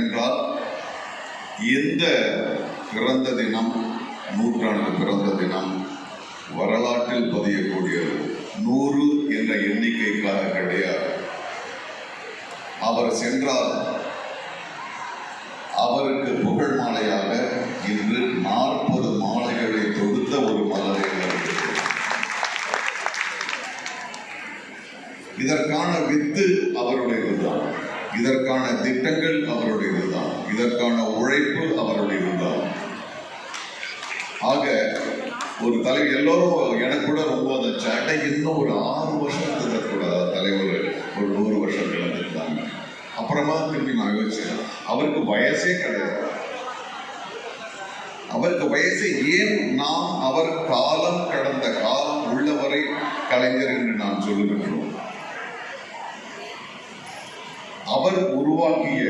ஏனென்றால் எந்த பிறந்த தினம், நூற்றாண்டு பிறந்த தினம் வரலாற்றில் பதியக்கூடியது 100 என்ற எண்ணிக்கைக்காக கிடையாது. அவர் சென்றால் அவருக்கு புகழ் மாலையாக இன்று 40 மாலைகளை தொடுத்த ஒரு மலரை இதற்கான வித்து அவருடையதுதான், இதற்கான திட்டங்கள் அவருடையதுதான், இதற்கான உழைப்பு அவருடையதுதான். ஆக ஒரு தலைவர் எல்லோரும் எனக்கு கூட ரொம்ப அந்த சேட்டை இன்னும் ஒரு 6 வருஷத்துக்கு கூட தலைவர் ஒரு 100 வருஷம் கிடந்துருந்தாங்க. அப்புறமா திரும்பி நான் யோசிச்சேன், அவருக்கு வயசே கிடையாது. அவருக்கு வயசு ஏன் நாம் அவர் காலம் கடந்த காலம் உள்ளவரை கலைஞர் என்று நான் சொல்லுகின்றோம். அவர் உருவாக்கிய